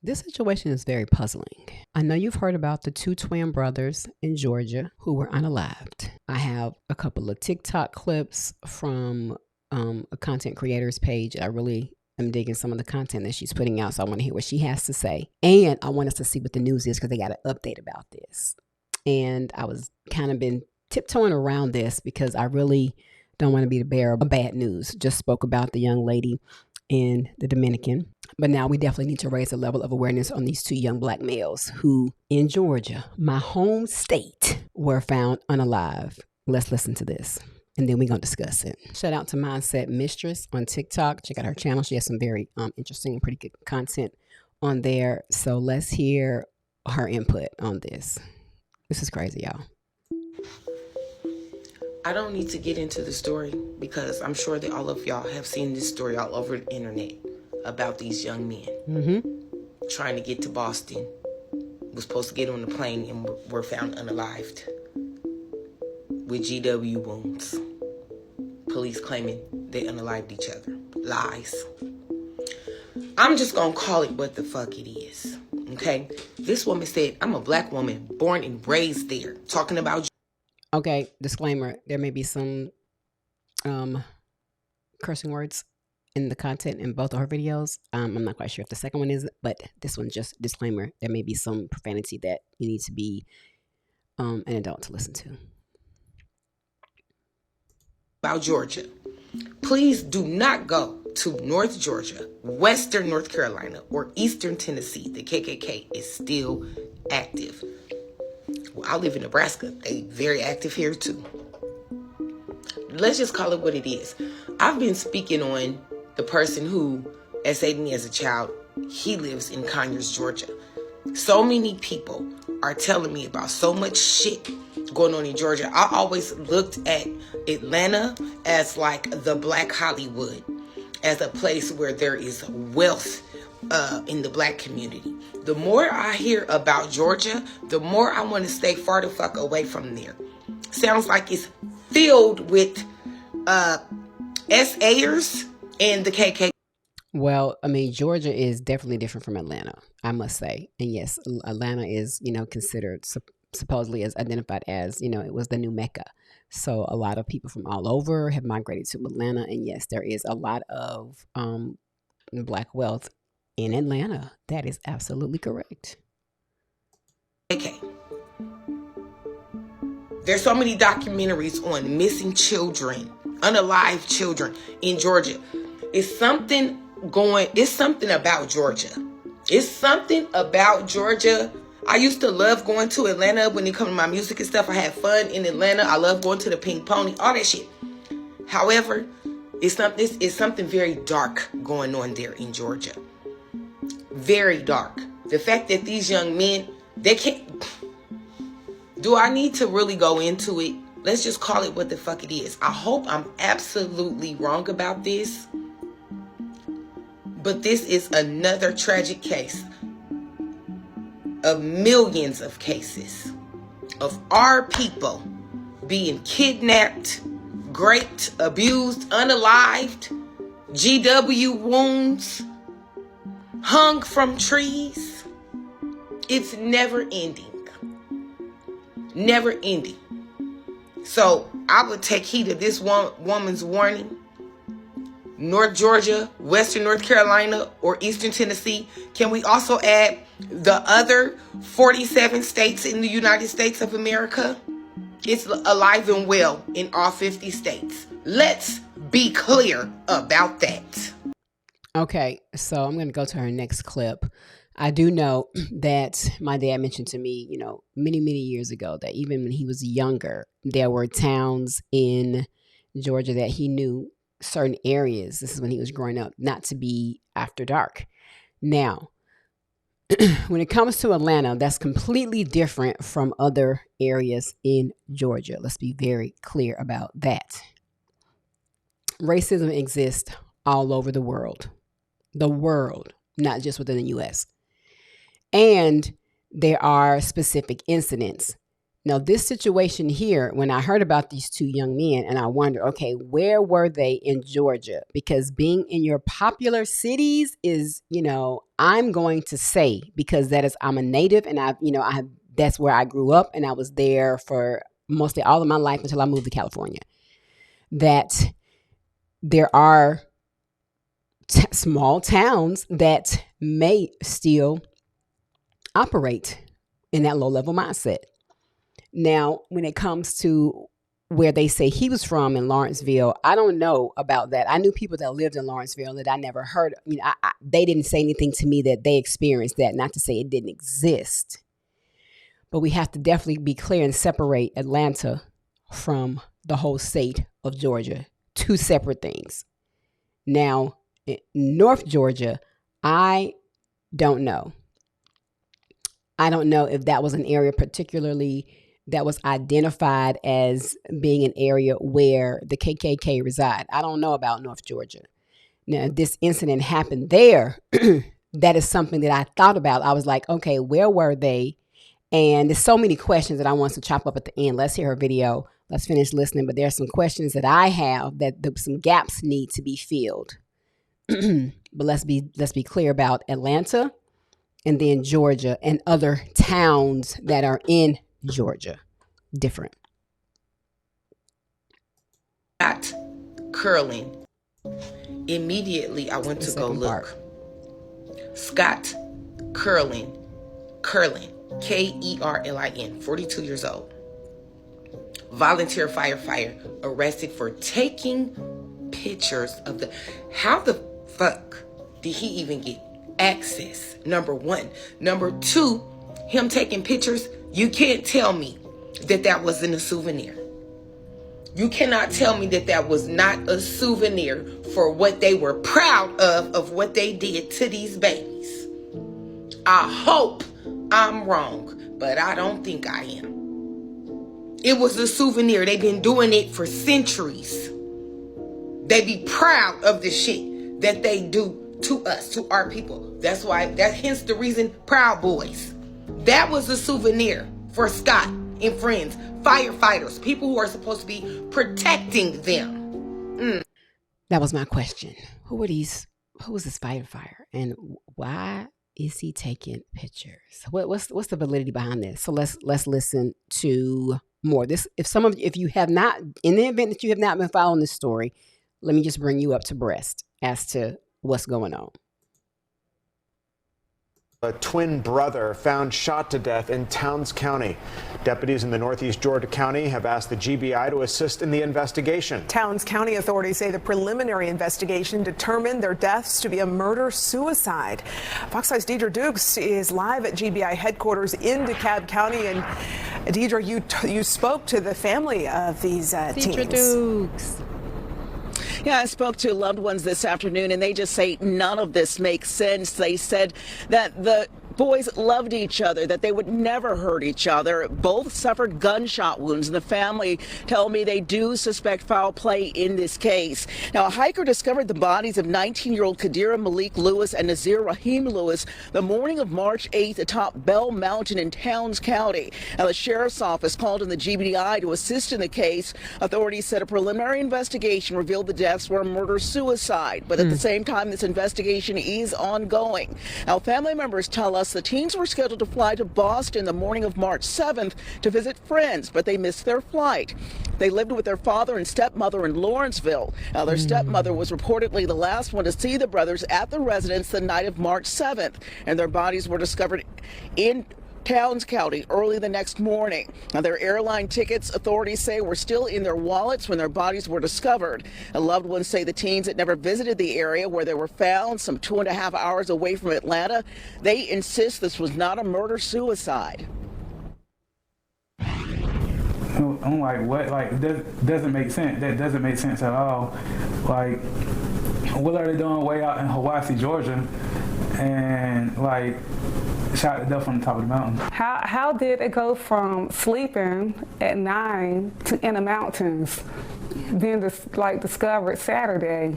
This situation is very puzzling. I know you've heard about the two twin brothers in Georgia who were unalived. I have a couple of TikTok clips from a content creator's page. I really am digging some of the content that she's putting out, so I want to hear what she has to say. And I want us to see what the news is because they got an update about this. And I was kind of been tiptoeing around this because I really don't want to be the bearer of bad news. Just spoke about the young lady in the Dominican. But now we definitely need to raise the level of awareness on these two young black males who, in Georgia, my home state, were found unalive. Let's listen to this, and then we're going to discuss it. Shout out to Mindset Mistress on TikTok. Check out her channel. She has some very interesting and pretty good content on there. So let's hear her input on this. This is crazy, y'all. I don't need to get into the story because I'm sure that all of y'all have seen this story all over the internet about these young men trying to get to Boston. Was supposed to get on the plane and were found unalived with GW wounds. Police claiming they unalived each other. Lies. I'm just gonna call it what the fuck it is. Okay? This woman said, I'm a black woman born and raised there. Talking about... Okay, disclaimer, there may be some cursing words in the content in both of her videos. I'm not quite sure if the second one is, but this one just disclaimer, there may be some profanity that you need to be an adult to listen to. About Georgia. Please do not go to North Georgia, Western North Carolina, or Eastern Tennessee. The KKK is still active. Well, I live in Nebraska. They very active here too. Let's just call it what it is. I've been speaking on the person who essayed me as a child. He lives in Conyers, Georgia. So many people are telling me about so much shit going on in Georgia. I always looked at Atlanta as like the Black Hollywood, as a place where there is wealth in the black community. The more I hear about Georgia, the more I want to stay far the fuck away from there. Sounds like it's filled with SAers and the KKK. Well, I mean, Georgia is definitely different from Atlanta, I must say. And yes, Atlanta is, considered supposedly as identified as, it was the new Mecca. So a lot of people from all over have migrated to Atlanta. And yes, there is a lot of black wealth in Atlanta. That is absolutely correct. Okay. There's so many documentaries on missing children, unalived children in Georgia. It's something about Georgia. It's something about Georgia. I used to love going to Atlanta when it comes to my music and stuff. I had fun in Atlanta. I love going to the Pink Pony, all that shit. However, it's something very dark going on there in Georgia. Very dark. The fact that these young men, they can't... Do I need to really go into it? Let's just call it what the fuck it is. I hope I'm absolutely wrong about this. But this is another tragic case of millions of cases of our people being kidnapped, raped, abused, unalived, GW wounds, hung from trees. It's never ending. Never ending. So I would take heed of this woman's warning. North Georgia, Western North Carolina, or Eastern Tennessee. Can we also add the other 47 states in the United States of America? It's alive and well in all 50 states. Let's be clear about that. Okay, so I'm going to go to her next clip. I do know that my dad mentioned to me, many, many years ago that even when he was younger, there were towns in Georgia that he knew certain areas. This is when he was growing up, not to be after dark. Now, when it comes to Atlanta, that's completely different from other areas in Georgia. Let's be very clear about that. Racism exists all over the world, not just within the U.S. And there are specific incidents Now, this situation here, when I heard about these two young men, and I wondered, okay, where were they in Georgia? Because being in your popular cities is, I'm going to say, because I'm a native, and that's where I grew up, and I was there for mostly all of my life until I moved to California. That there are small towns that may still operate in that low level mindset. Now, when it comes to where they say he was from in Lawrenceville, I don't know about that. I knew people that lived in Lawrenceville that I never heard. They didn't say anything to me that they experienced that. Not to say it didn't exist, but we have to definitely be clear and separate Atlanta from the whole state of Georgia. Two separate things. Now, in North Georgia, I don't know. I don't know if that was an area particularly that was identified as being an area where the KKK reside. I don't know about North Georgia. Now, if this incident happened there, that is something that I thought about. I was like, okay, where were they? And there's so many questions that I want to chop up at the end. Let's hear her video. Let's finish listening. But there's some questions that I have that some gaps need to be filled. But let's be clear about Atlanta and then Georgia and other towns that are in Georgia. Different. Scott curling. Immediately, I went to go look. Scott Curlin, Kerlin, 42 years old. Volunteer firefighter arrested for taking pictures of how the fuck did he even get access? Number one. Number two, him taking pictures, you can't tell me that wasn't a souvenir. You cannot tell me that was not a souvenir for what they were proud of what they did to these babies. I hope I'm wrong, but I don't think I am. It was a souvenir. They've been doing it for centuries. They be proud of the shit that they do to us, to our people. That's hence the reason Proud Boys. That was a souvenir for Scott and friends, firefighters, people who are supposed to be protecting them. That was my question. Who was this firefighter, and why is he taking pictures? What's the validity behind this? So let's listen to more. If you have not, in the event that you have not been following this story, let me just bring you up to breast as to what's going on. A twin brother found shot to death in Towns County. Deputies in the Northeast Georgia County have asked the GBI to assist in the investigation. Towns County authorities say the preliminary investigation determined their deaths to be a murder-suicide. Fox 5's Deidre Dukes is live at GBI headquarters in DeKalb County. And Deidre, you spoke to the family of these teens. Deidre Dukes. Yeah, I spoke to loved ones this afternoon, and they just say none of this makes sense. They said that the boys loved each other, that they would never hurt each other. Both suffered gunshot wounds, and the family tell me they do suspect foul play in this case. Now, a hiker discovered the bodies of 19-year-old Kadira Malik Lewis and Nazir Rahim Lewis the morning of March 8th atop Bell Mountain in Towns County. Now, the sheriff's office called in the GBI to assist in the case. Authorities said a preliminary investigation revealed the deaths were a murder-suicide, but at the same time, this investigation is ongoing. Now, family members tell us the teens were scheduled to fly to Boston the morning of March 7th to visit friends, but they missed their flight. They lived with their father and stepmother in Lawrenceville. Now, their stepmother was reportedly the last one to see the brothers at the residence the night of March 7th, and their bodies were discovered in Towns County early the next morning. Now, their airline tickets, authorities say, were still in their wallets when their bodies were discovered. And loved ones say the teens had never visited the area where they were found, some 2.5 hours away from Atlanta. They insist this was not a murder-suicide. I'm like, what? Like, that doesn't make sense. That doesn't make sense at all. Like, what are they doing way out in Hiwassee, Georgia? And, like, shot to death on the top of the mountain. How did it go from sleeping at 9 to in the mountains, then discovered Saturday?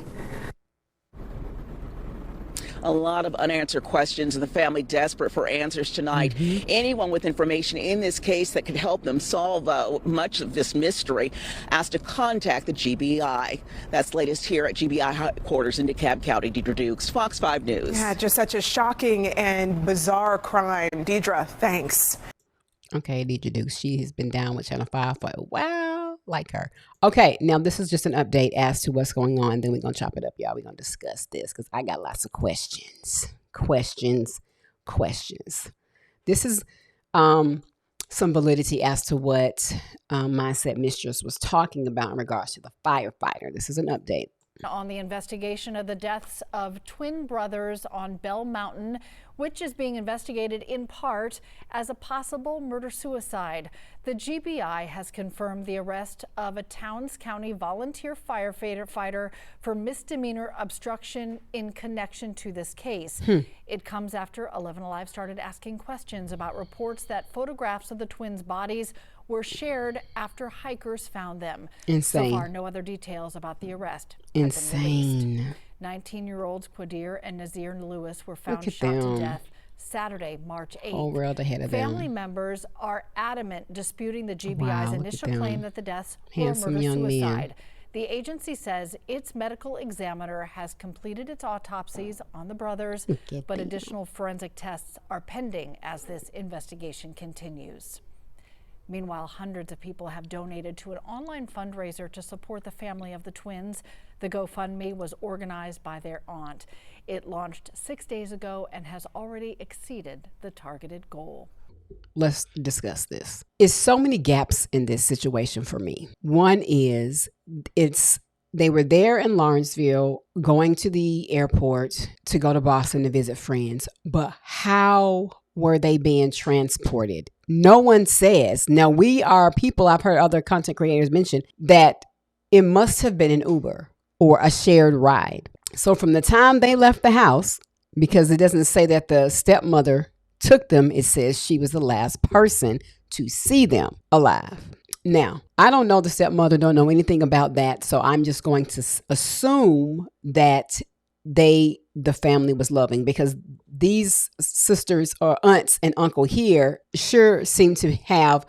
A lot of unanswered questions and the family desperate for answers tonight. Anyone with information in this case that could help them solve much of this mystery asked to contact the GBI. That's latest here at GBI headquarters in DeKalb County. Deidre Dukes, Fox 5 News. Yeah, just such a shocking and bizarre crime. Deidre, thanks. Okay, Deidre Dukes. She has been down with Channel 5 for a while, like her. Okay, now this is just an update as to what's going on. Then we're going to chop it up, y'all. We're going to discuss this because I got lots of questions. This is some validity as to what Mindset Mistress was talking about in regards to the firefighter. This is an update. On the investigation of the deaths of twin brothers on Bell Mountain, which is being investigated in part as a possible murder-suicide. The GBI has confirmed the arrest of a Towns County volunteer firefighter for misdemeanor obstruction in connection to this case. It comes after 11 Alive started asking questions about reports that photographs of the twins' bodies were shared after hikers found them. Insane. So far, no other details about the arrest. Insane. 19-year-olds Quadir and Nazir Lewis were found shot them. to death Saturday, March 8th. Whole world ahead of them. Family members are adamant disputing the GBI's Wow, look initial at claim them. that the deaths Handsome were young men. murder-suicide. The agency says its medical examiner has completed its autopsies on the brothers, but additional forensic tests are pending as this investigation continues. Meanwhile, hundreds of people have donated to an online fundraiser to support the family of the twins. The GoFundMe was organized by their aunt. It launched 6 days ago and has already exceeded the targeted goal. Let's discuss this. It's so many gaps in this situation for me. One is they were there in Lawrenceville going to the airport to go to Boston to visit friends, but how were they being transported? No one says. Now, we are people, I've heard other content creators mention that it must have been an Uber or a shared ride. So from the time they left the house, because it doesn't say that the stepmother took them, it says she was the last person to see them alive. Now, I don't know the stepmother, don't know anything about that. So I'm just going to assume that the family was loving, because these sisters or aunts and uncle here sure seem to have,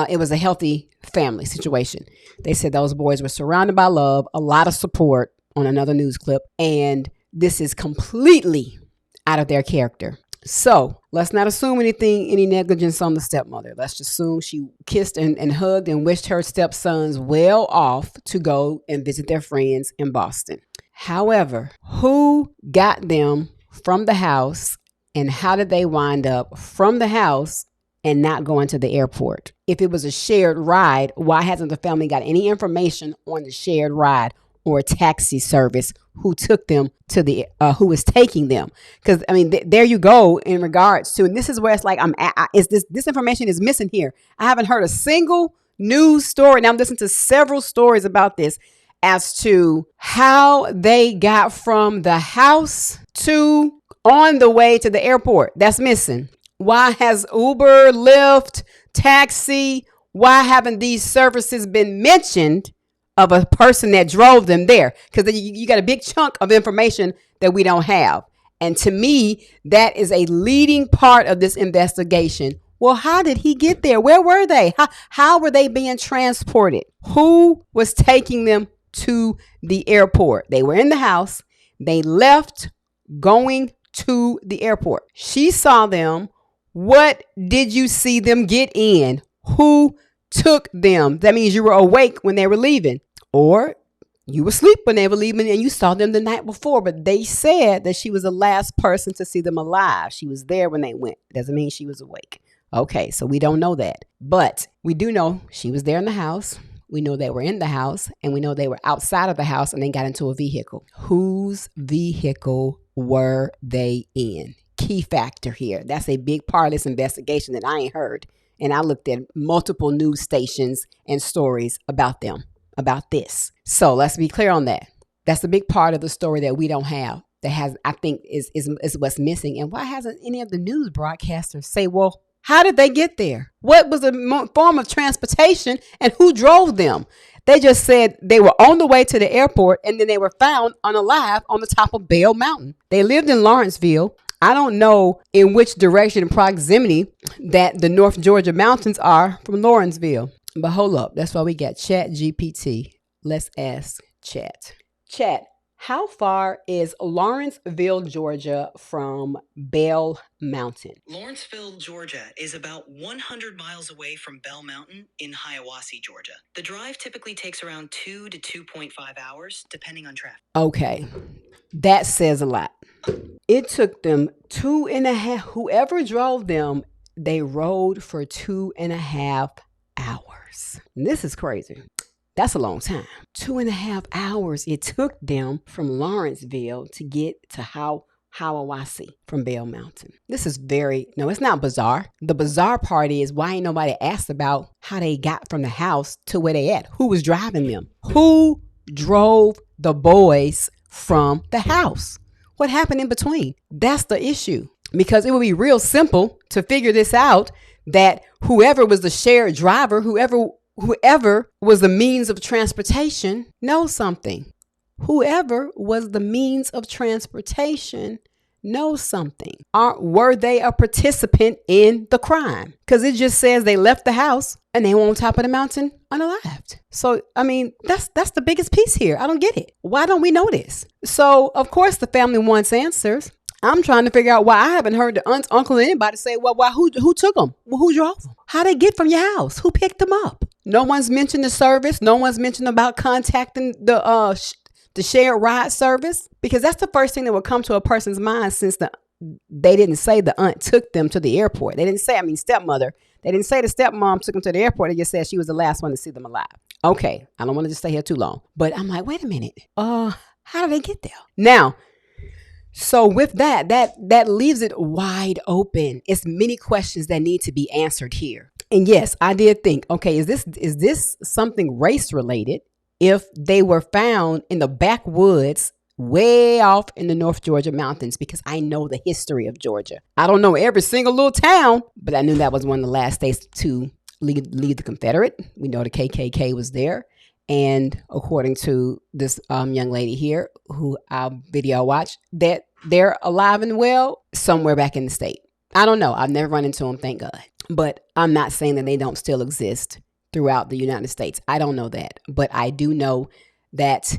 it was a healthy family situation. They said those boys were surrounded by love, a lot of support on another news clip, and this is completely out of their character. So let's not assume any negligence on the stepmother. Let's just assume she kissed and hugged and wished her stepsons well off to go and visit their friends in Boston. However, who got them from the house, and how did they wind up from the house and not going to the airport? If it was a shared ride, why hasn't the family got any information on the shared ride or taxi service who took them to who was taking them? Because I mean, there you go in regards to, and this is where it's like, this information is missing here. I haven't heard a single news story. Now I'm listening to several stories about this as to how they got from the house to on the way to the airport. That's missing. Why has Uber, Lyft, taxi, why haven't these services been mentioned of a person that drove them there? Because you got a big chunk of information that we don't have. And to me, that is a leading part of this investigation. Well, how did he get there? Where were they? How were they being transported? Who was taking them to the airport? They were in the house. They left going to the airport. She saw them. What did you see them get in? Who took them? That means you were awake when they were leaving, or you were asleep when they were leaving and you saw them the night before. But they said that she was the last person to see them alive. She was there when they went. Doesn't mean she was awake. Okay, so we don't know that. But we do know she was there in the house. We know they were in the house, and we know they were outside of the house and they got into a vehicle. Whose vehicle were they in? Key factor here. That's a big part of this investigation that I ain't heard. And I looked at multiple news stations and stories about them, about this. So let's be clear on that. That's a big part of the story that we don't have, that has, I think, is what's missing. And why hasn't any of the news broadcasters say, well, How did they get there? What was the form of transportation and who drove them? They just said they were on the way to the airport and then they were found unalive on the top of Bell Mountain. They lived in Lawrenceville. I don't know in which direction and proximity that the North Georgia mountains are from Lawrenceville. But hold up. That's why we got Chat GPT. Let's ask Chat. Chat, how far is Lawrenceville, Georgia from Bell Mountain? Lawrenceville, Georgia is about 100 miles away from Bell Mountain in Hiawassee, Georgia. The drive typically takes around 2 to 2.5 hours, depending on traffic. Okay, that says a lot. It took them 2.5, whoever drove them, they rode for 2.5 hours. And this is crazy. That's a long time. 2.5 hours it took them from Lawrenceville to get to Hiawassee from Bell Mountain. This is no, it's not bizarre. The bizarre part is why ain't nobody asked about how they got from the house to where they at. Who was driving them? Who drove the boys from the house? What happened in between? That's the issue. Because it would be real simple to figure this out, that whoever was the shared driver, whoever was the means of transportation knows something. Whoever was the means of transportation knows something. Were they a participant in the crime? Because it just says they left the house and they were on top of the mountain unalived. So, I mean, that's the biggest piece here. I don't get it. Why don't we know this? So, of course, the family wants answers. I'm trying to figure out why I haven't heard the aunt, uncle, or anybody say, well, why, who took them? Well, who drove them? How'd they get from your house? Who picked them up? No one's mentioned the service. No one's mentioned about contacting the shared ride service, because that's the first thing that would come to a person's mind, since they didn't say the aunt took them to the airport. They didn't say, stepmother. They didn't say the stepmom took them to the airport. They just said she was the last one to see them alive. Okay, I don't want to just stay here too long, but I'm like, wait a minute. How did they get there? Now, so with that leaves it wide open. It's many questions that need to be answered here. And yes, I did think, okay, is this something race related? If they were found in the backwoods way off in the North Georgia mountains, because I know the history of Georgia. I don't know every single little town, but I knew that was one of the last states to leave the Confederate. We know the KKK was there. And according to this young lady here, who our video watched, that they're alive and well somewhere back in the state. I don't know. I've never run into them, thank God. But I'm not saying that they don't still exist throughout the United States. I don't know that. But I do know that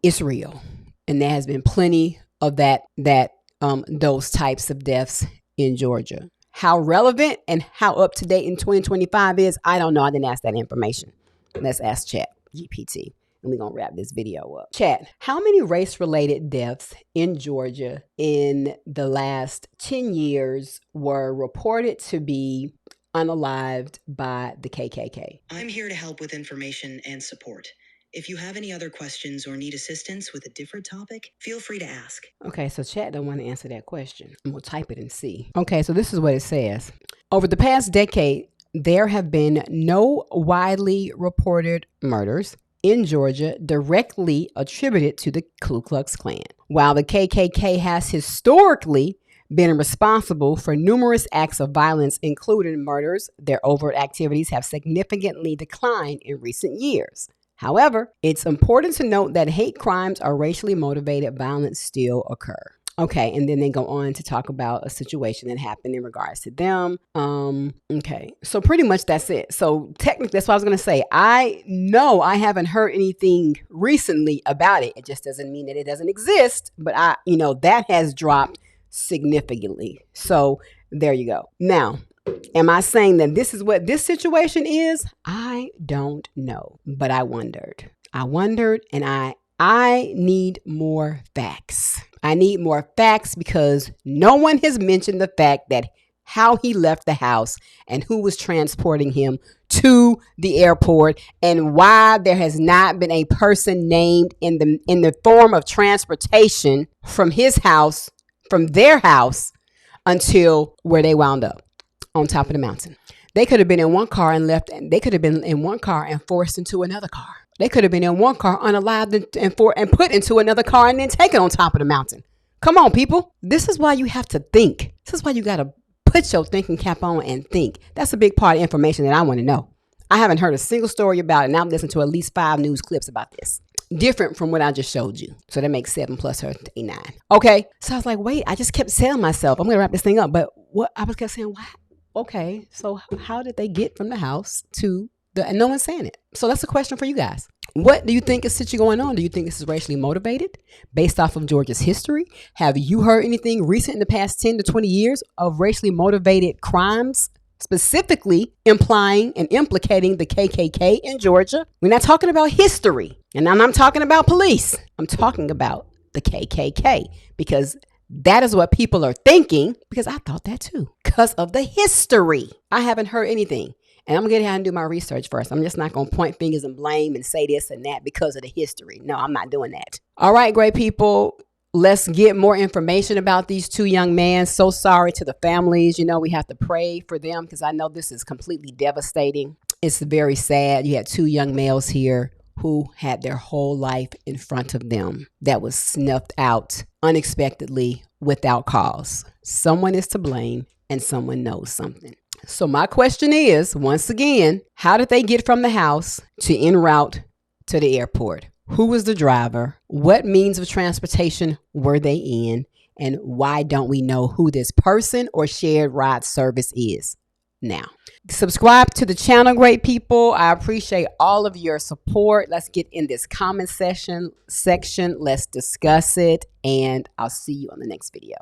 it's real. And there has been plenty of those types of deaths in Georgia. How relevant and how up to date in 2025 is, I don't know. I didn't ask that information. Let's ask Chat GPT. And we're going to wrap this video up. Chat, how many race-related deaths in Georgia in the last 10 years were reported to be unalived by the KKK? I'm here to help with information and support. If you have any other questions or need assistance with a different topic, feel free to ask. Okay, so Chat don't want to answer that question. I'm going to type it and see. Okay, so this is what it says. Over the past decade, there have been no widely reported murders in Georgia directly attributed to the Ku Klux Klan. While the KKK has historically been responsible for numerous acts of violence, including murders, their overt activities have significantly declined in recent years. However, it's important to note that hate crimes or racially motivated violence still occur. Okay, and then they go on to talk about a situation that happened in regards to them. Okay, so pretty much that's it. So technically, that's what I was going to say. I know I haven't heard anything recently about it. It just doesn't mean that it doesn't exist, but that has dropped significantly. So there you go. Now, am I saying that this is what this situation is? I don't know, but I wondered, and I need more facts. I need more facts because no one has mentioned the fact that how he left the house and who was transporting him to the airport, and why there has not been a person named in the form of transportation from their house until where they wound up on top of the mountain. They could have been in one car and left, and they could have been in one car and forced into another car. They could have been in one car unalived and put into another car and then taken on top of the mountain. Come on, people. This is why you have to think. This is why you got to put Put your thinking cap on and think. That's a big part of information that I want to know. I haven't heard a single story about it, and I've listened to at least 5 news clips about this. Different from what I just showed you. So that makes 7 plus her 9. Okay. So I was like, wait, I just kept telling myself, I'm going to wrap this thing up. But what I was kept saying, what? Okay. So how did they get from the house to and no one's saying it. So that's a question for you guys. What do you think is situation going on? Do you think this is racially motivated based off of Georgia's history? Have you heard anything recent in the past 10 to 20 years of racially motivated crimes, specifically implying and implicating the KKK in Georgia? We're not talking about history, and I'm not talking about police. I'm talking about the KKK, because that is what people are thinking, because I thought that too, because of the history. I haven't heard anything. And I'm going to get out and do my research first. I'm just not going to point fingers and blame and say this and that because of the history. No, I'm not doing that. All right, great people. Let's get more information about these 2 young men. So sorry to the families. You know, we have to pray for them because I know this is completely devastating. It's very sad. You had 2 young males here who had their whole life in front of them that was snuffed out unexpectedly without cause. Someone is to blame and someone knows something. So my question is, once again, how did they get from the house to en route to the airport? Who was the driver? What means of transportation were they in? And why don't we know who this person or shared ride service is now? Subscribe to the channel, great people. I appreciate all of your support. Let's get in this comment section. Let's discuss it. And I'll see you on the next video.